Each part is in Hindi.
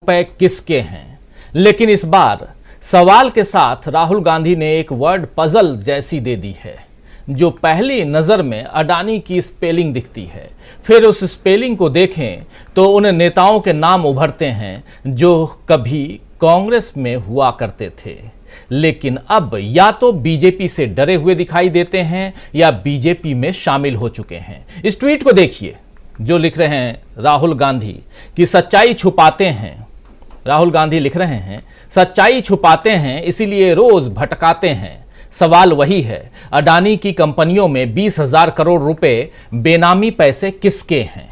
रुपए किसके हैं। लेकिन इस बार सवाल के साथ राहुल गांधी ने एक वर्ड पजल जैसी दे दी है, जो पहली नजर में अडानी की स्पेलिंग दिखती है। फिर उस स्पेलिंग को देखें तो उन नेताओं के नाम उभरते हैं जो कभी कांग्रेस में हुआ करते थे, लेकिन अब या तो बीजेपी से डरे हुए दिखाई देते हैं या बीजेपी में शामिल हो चुके हैं। इस ट्वीट को देखिए जो लिख रहे हैं राहुल गांधी कि सच्चाई छुपाते हैं। राहुल गांधी लिख रहे हैं सच्चाई छुपाते हैं इसीलिए रोज भटकाते हैं। सवाल वही है, अडानी की कंपनियों में 20,000 करोड़ रुपए बेनामी पैसे किसके हैं।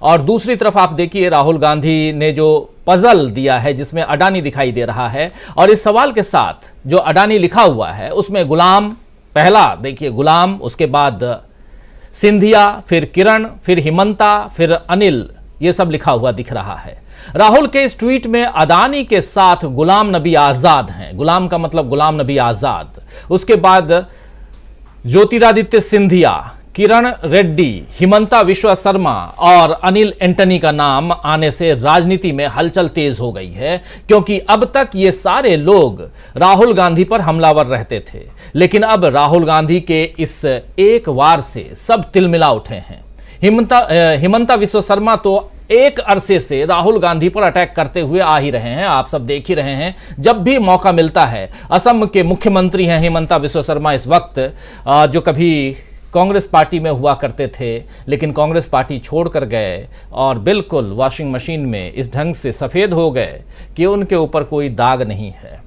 और दूसरी तरफ आप देखिए राहुल गांधी ने जो पजल दिया है जिसमें अडानी दिखाई दे रहा है, और इस सवाल के साथ जो अडानी लिखा हुआ है उसमें गुलाम, पहला देखिए गुलाम, उसके बाद सिंधिया, फिर किरण, फिर हिमंता, फिर अनिल, ये सब लिखा हुआ दिख रहा है। राहुल के इस ट्वीट में अडानी के साथ गुलाम नबी आजाद हैं, गुलाम का मतलब गुलाम नबी आजाद, उसके बाद ज्योतिरादित्य सिंधिया, किरण रेड्डी, हिमंता विश्व शर्मा और अनिल एंटनी का नाम आने से राजनीति में हलचल तेज हो गई है, क्योंकि अब तक ये सारे लोग राहुल गांधी पर हमलावर रहते थे, लेकिन अब राहुल गांधी के इस एक वार से सब तिलमिला उठे हैं। हिमंता विश्व शर्मा तो एक अरसे से राहुल गांधी पर अटैक करते हुए आ ही रहे हैं, आप सब देख ही रहे हैं। जब भी मौका मिलता है, असम के मुख्यमंत्री हैं हिमंता विश्व शर्मा इस वक्त, जो कभी कांग्रेस पार्टी में हुआ करते थे लेकिन कांग्रेस पार्टी छोड़कर गए और बिल्कुल वॉशिंग मशीन में इस ढंग से सफेद हो गए कि उनके ऊपर कोई दाग नहीं है।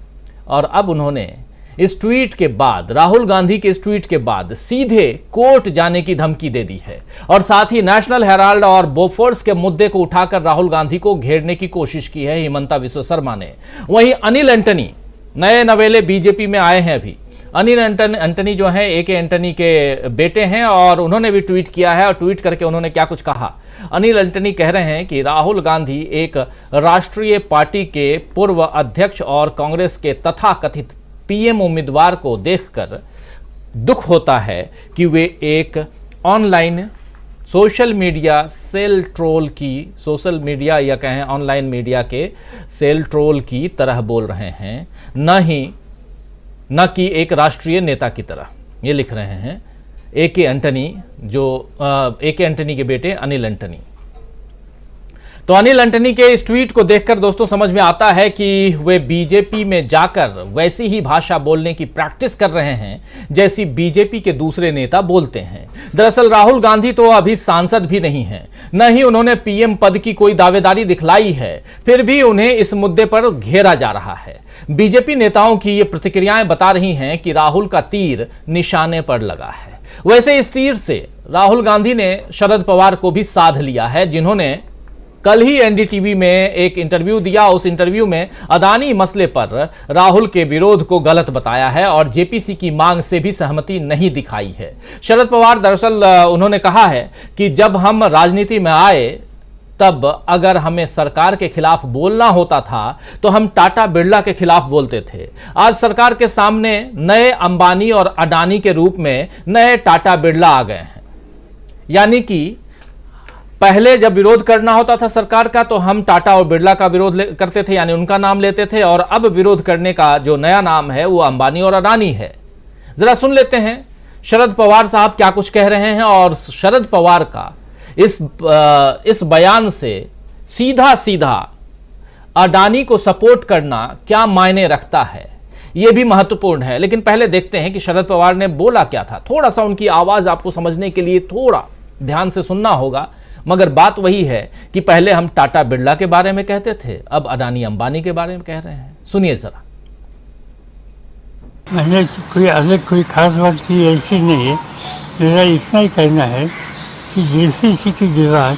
और अब उन्होंने इस ट्वीट के बाद, राहुल गांधी के इस ट्वीट के बाद सीधे कोर्ट जाने की धमकी दे दी है, और साथ ही नेशनल हेराल्ड और बोफोर्स के मुद्दे को उठाकर राहुल गांधी को घेरने की कोशिश की है हिमंता विश्व शर्मा ने। वहीं अनिल एंटनी नए नवेले बीजेपी में आए हैं अभी। अनिल एंटनी जो है ए के एंटनी के बेटे हैं, और उन्होंने भी ट्वीट किया है, और ट्वीट करके उन्होंने क्या कुछ कहा। अनिल एंटनी कह रहे हैं कि राहुल गांधी एक राष्ट्रीय पार्टी के पूर्व अध्यक्ष और कांग्रेस के तथाकथित पीएम उम्मीदवार को देखकर दुख होता है कि वे एक online social media cell troll की, सोशल मीडिया या कहें ऑनलाइन मीडिया के सेल ट्रोल की तरह बोल रहे हैं, न कि एक राष्ट्रीय नेता की तरह। ये लिख रहे हैं ए के एंटनी, जो ए के एंटनी के बेटे अनिल एंटनी। तो अनिल एंटनी के इस ट्वीट को देखकर दोस्तों समझ में आता है कि वे बीजेपी में जाकर वैसी ही भाषा बोलने की प्रैक्टिस कर रहे हैं जैसी बीजेपी के दूसरे नेता बोलते हैं। दरअसल राहुल गांधी तो अभी सांसद भी नहीं हैं, न ही उन्होंने पीएम पद की कोई दावेदारी दिखलाई है, फिर भी उन्हें इस मुद्दे पर घेरा जा रहा है। बीजेपी नेताओं की ये प्रतिक्रियाएं बता रही हैं कि राहुल का तीर निशाने पर लगा है। वैसे इस तीर से राहुल गांधी ने शरद पवार को भी साध लिया है, जिन्होंने कल ही एनडीटीवी में एक इंटरव्यू दिया। उस इंटरव्यू में अडानी मसले पर राहुल के विरोध को गलत बताया है और जेपीसी की मांग से भी सहमति नहीं दिखाई है। शरद पवार दरअसल उन्होंने कहा है कि जब हम राजनीति में आए तब अगर हमें सरकार के खिलाफ बोलना होता था तो हम टाटा बिरला के खिलाफ बोलते थे। आज सरकार के सामने नए अंबानी और अडानी के रूप में नए टाटा बिरला आ गए हैं। यानी कि पहले जब विरोध करना होता था सरकार का तो हम टाटा और बिरला का विरोध करते थे, यानी उनका नाम लेते थे, और अब विरोध करने का जो नया नाम है वो अंबानी और अडानी है। जरा सुन लेते हैं शरद पवार साहब क्या कुछ कह रहे हैं, और शरद पवार का इस बयान से सीधा सीधा अडानी को सपोर्ट करना क्या मायने रखता है, यह भी महत्वपूर्ण है। लेकिन पहले देखते हैं कि शरद पवार ने बोला क्या था। थोड़ा सा उनकी आवाज आपको समझने के लिए थोड़ा ध्यान से सुनना होगा, मगर बात वही है कि पहले हम टाटा बिरला के बारे में कहते थे, अब अडानी अंबानी के बारे में कह रहे हैं। सुनिए जरा। मैंने कोई अलग कोई खास बात की ऐसी नहीं है, मेरा इतना ही कहना है कि जेपीसी की दीवार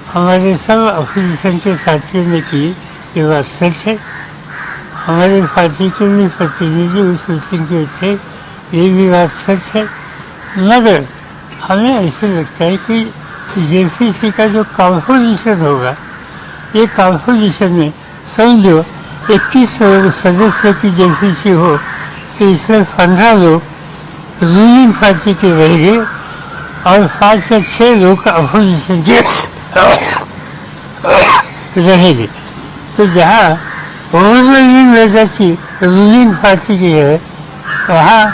हमारे सब अपोजिशन के साथियों ने की, ये बात सच है। हमारे पार्टी के भी प्रतिनिधि उस मीटिंग के थे, ये भी बात सच है। मगर हमें ऐसे लगता है कि जेपीसी का जो कॉम्पोजिशन होगा, ये कॉम्पोजिशन में समझो 21 सदस्यों की जेपीसी हो तो इसमें 15 लोग रूलिंग पार्टी के रहेंगे और 5 या 6 लोग अपोजिशन के रहेंगे। तो जहाँ ओवरवेलमिंग मेजॉरिटी रूलिंग पार्टी की है, वहाँ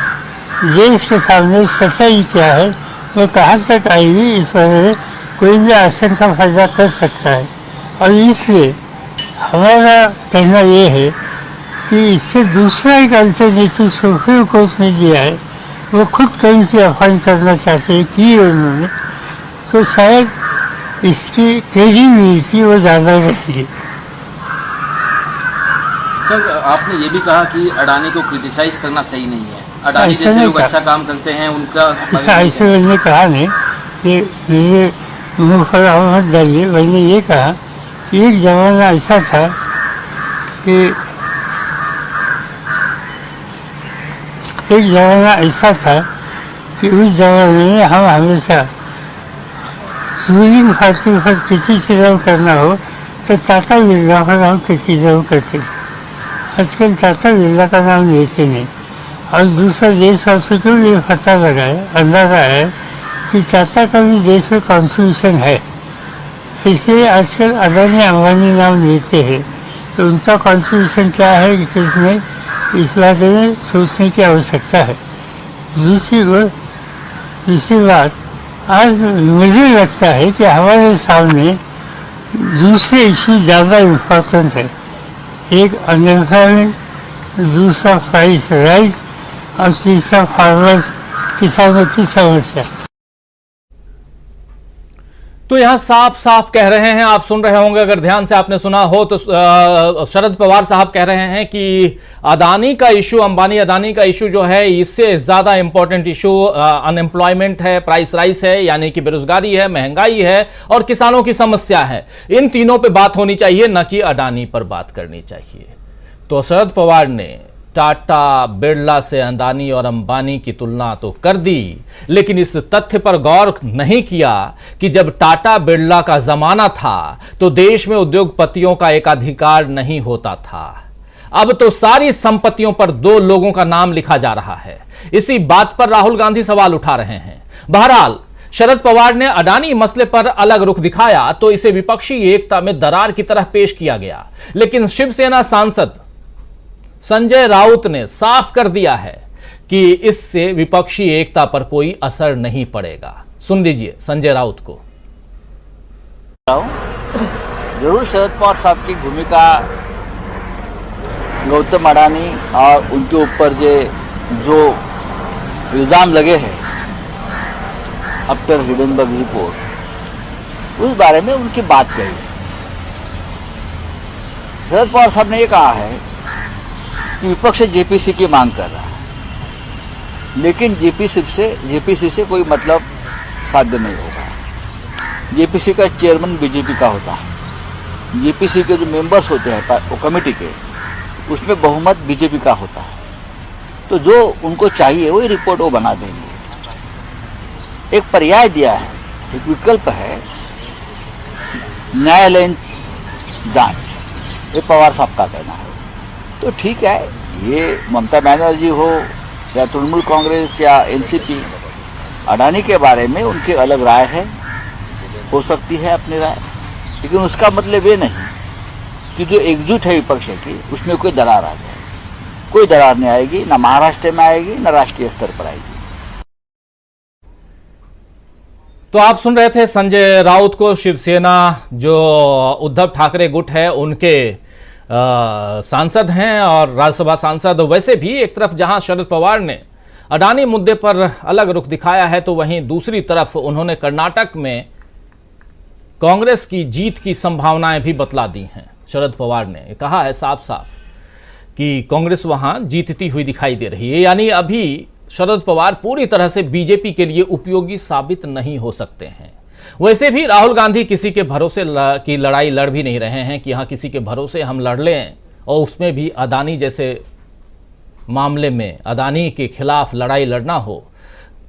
देश के सामने सच्चाई क्या है वो कहाँ तक आएगी, इस बारे में कोई भी आसन का फायदा कर सकता है। और इसलिए हमारा कहना ये है कि इससे दूसरा एक अल्टरनेटिव सुप्रीम कोर्ट ने दिया है, वो खुद कहीं से अपॉइंट करना चाहते हैं कि उन्होंने, तो शायद इसकी क्रेडिबिलिटी वो ज़्यादा रहेगी। सर, आपने ये भी कहा कि अडानी को क्रिटिसाइज करना सही नहीं है। अडानी जैसे लोग अच्छा काम करते हैं उनका ऐसे मैंने कहा नहीं, ये मेरे मुँह पर मत डालिए। मैंने ये कहा कि एक ज़माना ऐसा था कि उस ज़माने में हम हमेशा रूलिंग पार्टी पर क्रिटिसिज्म करना हो तो टाटा बिरला पर हम क्रिटिसिज्म करते थे। आजकल टाटा बिरला का नाम लेते नहीं। और दूसरा देशवासियों को भी पता लगा है, अंदाजा है कि टाटा का भी देश में कॉन्ट्रीब्यूशन है, इसलिए आजकल अडानी अंबानी नाम लेते हैं। तो उनका कॉन्ट्रीब्यूशन क्या है कि इसमें इस बारे में सोचने की आवश्यकता है। दूसरी बात, आज मुझे लगता है कि हमारे सामने दूसरे इशू ज़्यादा इम्पोर्टेंट है। एक अनएम्प्लॉयमेंट, दूसरा प्राइस राइज और तीसरा फार्मर्स किसानों की समस्या। तो यहां साफ साफ कह रहे हैं, आप सुन रहे होंगे अगर ध्यान से आपने सुना हो तो शरद पवार साहब कह रहे हैं कि अडानी का इशू, अंबानी अडानी का इशू जो है, इससे ज्यादा इंपॉर्टेंट इशू अनएम्प्लॉयमेंट है, प्राइस राइज है यानी कि बेरोजगारी है, महंगाई है और किसानों की समस्या है। इन तीनों पे बात होनी चाहिए, न कि अडानी पर बात करनी चाहिए। तो शरद पवार ने टाटा, बिरला से अडानी और अंबानी की तुलना तो कर दी, लेकिन इस तथ्य पर गौर नहीं किया कि जब टाटा बिरला का जमाना था तो देश में उद्योगपतियों का एकाधिकार नहीं होता था। अब तो सारी संपत्तियों पर दो लोगों का नाम लिखा जा रहा है। इसी बात पर राहुल गांधी सवाल उठा रहे हैं। बहरहाल, शरद पवार ने अडानी मसले पर अलग रुख दिखाया तो इसे विपक्षी एकता में दरार की तरह पेश किया गया, लेकिन शिवसेना सांसद संजय राउत ने साफ कर दिया है कि इससे विपक्षी एकता पर कोई असर नहीं पड़ेगा। सुन लीजिए संजय राउत को। जरूर शरद पवार साहब की भूमिका गौतम अडानी और उनके ऊपर जो इल्जाम लगे हैं आफ्टर हिडनबर्ग रिपोर्ट, उस बारे में उनकी बात कही। शरद पवार साहब ने यह कहा है कि विपक्ष जेपीसी की मांग कर रहा है, लेकिन जेपीसी से कोई मतलब साध्य नहीं होगा। जेपीसी का चेयरमैन बीजेपी का होता है, जेपीसी के जो मेंबर्स होते हैं वो कमेटी के, उसमें बहुमत बीजेपी का होता है। तो जो उनको चाहिए वही रिपोर्ट वो बना देंगे। एक पर्याय दिया है, एक विकल्प है न्यायालयीन जांच, ये पवार साहब का कहना है। तो ठीक है, ये ममता बनर्जी हो या तृणमूल कांग्रेस या एनसीपी, अडानी के बारे में उनकी अलग राय है, हो सकती है अपनी राय, लेकिन उसका मतलब ये नहीं कि जो एकजुट है विपक्ष की उसमें कोई दरार आ जाए। कोई दरार नहीं आएगी, ना महाराष्ट्र में आएगी ना राष्ट्रीय स्तर पर आएगी। तो आप सुन रहे थे संजय राउत को। शिवसेना जो उद्धव ठाकरे गुट है उनके सांसद हैं और राज्यसभा सांसद। वैसे भी एक तरफ जहां शरद पवार ने अडानी मुद्दे पर अलग रुख दिखाया है, तो वहीं दूसरी तरफ उन्होंने कर्नाटक में कांग्रेस की जीत की संभावनाएं भी बतला दी हैं। शरद पवार ने कहा है साफ साफ कि कांग्रेस वहां जीतती हुई दिखाई दे रही है, यानी अभी शरद पवार पूरी तरह से बीजेपी के लिए उपयोगी साबित नहीं हो सकते हैं। वैसे भी राहुल गांधी किसी के भरोसे की लड़ाई लड़ भी नहीं रहे हैं कि हाँ किसी के भरोसे हम लड़ लें, और उसमें भी अडानी जैसे मामले में अडानी के खिलाफ लड़ाई लड़ना हो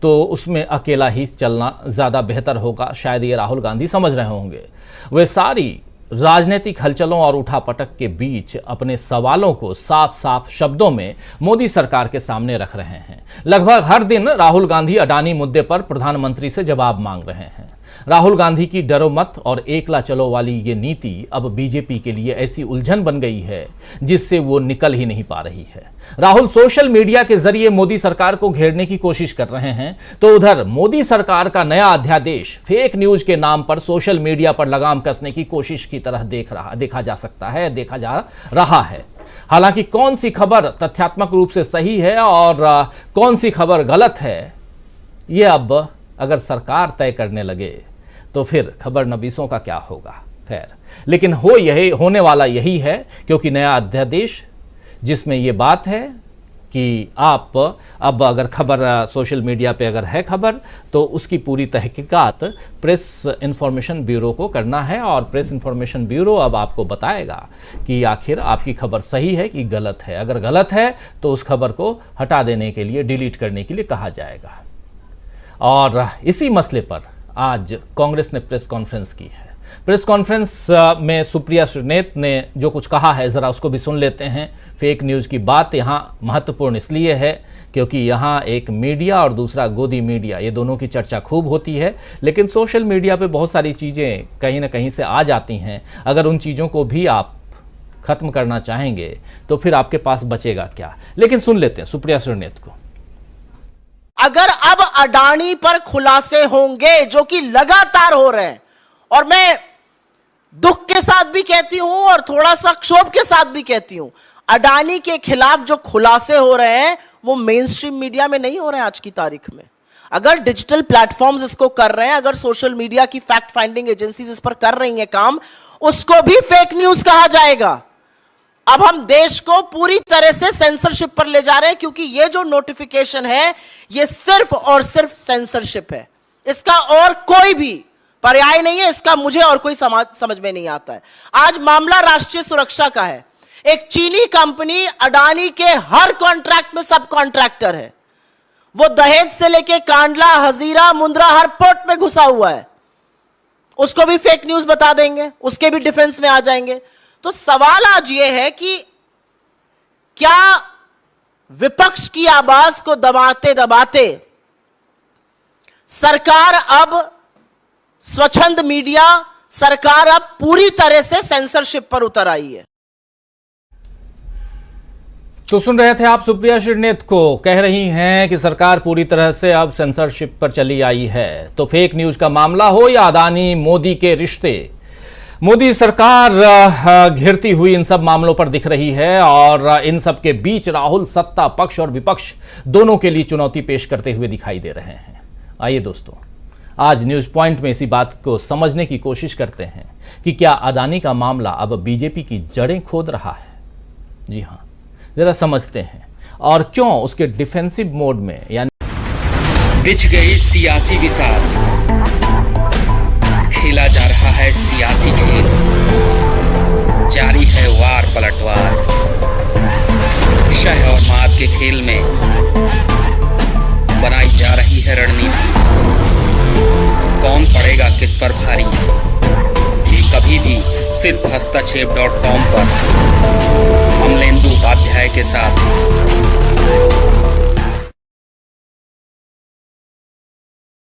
तो उसमें अकेला ही चलना ज़्यादा बेहतर होगा, शायद ये राहुल गांधी समझ रहे होंगे। वे सारी राजनीतिक हलचलों और उठापटक के बीच अपने सवालों को साफ साफ शब्दों में मोदी सरकार के सामने रख रहे हैं। लगभग हर दिन राहुल गांधी अडानी मुद्दे पर प्रधानमंत्री से जवाब मांग रहे हैं। राहुल गांधी की डरो मत और एकला चलो वाली ये नीति अब बीजेपी के लिए ऐसी उलझन बन गई है जिससे वो निकल ही नहीं पा रही है। राहुल सोशल मीडिया के जरिए मोदी सरकार को घेरने की कोशिश कर रहे हैं, तो उधर मोदी सरकार का नया अध्यादेश फेक न्यूज के नाम पर सोशल मीडिया पर लगाम कसने की कोशिश की तरह देखा जा सकता है, देखा जा रहा है। हालांकि कौन सी खबर तथ्यात्मक रूप से सही है और कौन सी खबर गलत है, ये अब अगर सरकार तय करने लगे तो फिर खबर नबीसों का क्या होगा। खैर, लेकिन होने वाला यही है, क्योंकि नया अध्यादेश जिसमें ये बात है कि आप अब अगर खबर सोशल मीडिया पे अगर है खबर, तो उसकी पूरी तहकीकात प्रेस इंफॉर्मेशन ब्यूरो को करना है और प्रेस इंफॉर्मेशन ब्यूरो अब आपको बताएगा कि आखिर आपकी खबर सही है कि गलत है। अगर गलत है तो उस खबर को हटा देने के लिए, डिलीट करने के लिए कहा जाएगा। और इसी मसले पर आज कांग्रेस ने प्रेस कॉन्फ्रेंस की है। प्रेस कॉन्फ्रेंस में सुप्रिया श्रीनेत ने जो कुछ कहा है, जरा उसको भी सुन लेते हैं। फेक न्यूज़ की बात यहाँ महत्वपूर्ण इसलिए है क्योंकि यहाँ एक मीडिया और दूसरा गोदी मीडिया, ये दोनों की चर्चा खूब होती है, लेकिन सोशल मीडिया पे बहुत सारी चीज़ें कहीं ना कहीं से आ जाती हैं। अगर उन चीज़ों को भी आप खत्म करना चाहेंगे तो फिर आपके पास बचेगा क्या। लेकिन सुन लेते हैं सुप्रिया श्रीनेत को। अगर अब अडानी पर खुलासे होंगे, जो कि लगातार हो रहे हैं, और मैं दुख के साथ भी कहती हूं और थोड़ा सा क्षोभ के साथ भी कहती हूं, अडानी के खिलाफ जो खुलासे हो रहे हैं वो मेन स्ट्रीम मीडिया में नहीं हो रहे हैं आज की तारीख में। अगर डिजिटल प्लेटफॉर्म्स इसको कर रहे हैं, अगर सोशल मीडिया की फैक्ट फाइंडिंग एजेंसीज इस पर कर रही हैं काम, उसको भी फेक न्यूज कहा जाएगा। अब हम देश को पूरी तरह से सेंसरशिप पर ले जा रहे हैं, क्योंकि ये जो नोटिफिकेशन है ये सिर्फ और सिर्फ सेंसरशिप है, इसका और कोई भी पर्याय नहीं है। इसका मुझे और कोई समझ में नहीं आता है। आज मामला राष्ट्रीय सुरक्षा का है। एक चीनी कंपनी अडानी के हर कॉन्ट्रैक्ट में सब कॉन्ट्रैक्टर है। वो दहेज से लेके कांडला, हजीरा, मुंद्रा हर पोर्ट में घुसा हुआ है। उसको भी फेक न्यूज बता देंगे, उसके भी डिफेंस में आ जाएंगे। तो सवाल आज यह है कि क्या विपक्ष की आवाज को दबाते दबाते सरकार अब स्वच्छंद मीडिया, सरकार अब पूरी तरह से सेंसरशिप पर उतर आई है। तो सुन रहे थे आप सुप्रिया श्रीनेत को, कह रही हैं कि सरकार पूरी तरह से अब सेंसरशिप पर चली आई है। तो फेक न्यूज का मामला हो या अडानी मोदी के रिश्ते, मोदी सरकार घिरती हुई इन सब मामलों पर दिख रही है और इन सब के बीच राहुल सत्ता पक्ष और विपक्ष दोनों के लिए चुनौती पेश करते हुए दिखाई दे रहे हैं। आइए दोस्तों, आज न्यूज पॉइंट में इसी बात को समझने की कोशिश करते हैं कि क्या अडानी का मामला अब बीजेपी की जड़ें खोद रहा है। जी हां, जरा समझते हैं और क्यों उसके डिफेंसिव मोड में, यानी बिछ गई सियासी विसार, खेला जा रहा है सियासी खेल, जारी है वार पलटवार, शह और मात के खेल में बनाई जा रही है रणनीति। कौन पड़ेगा किस पर भारी, ये कभी भी सिर्फ हस्तक्षेप.com पर अमलेंदु उपाध्याय के साथ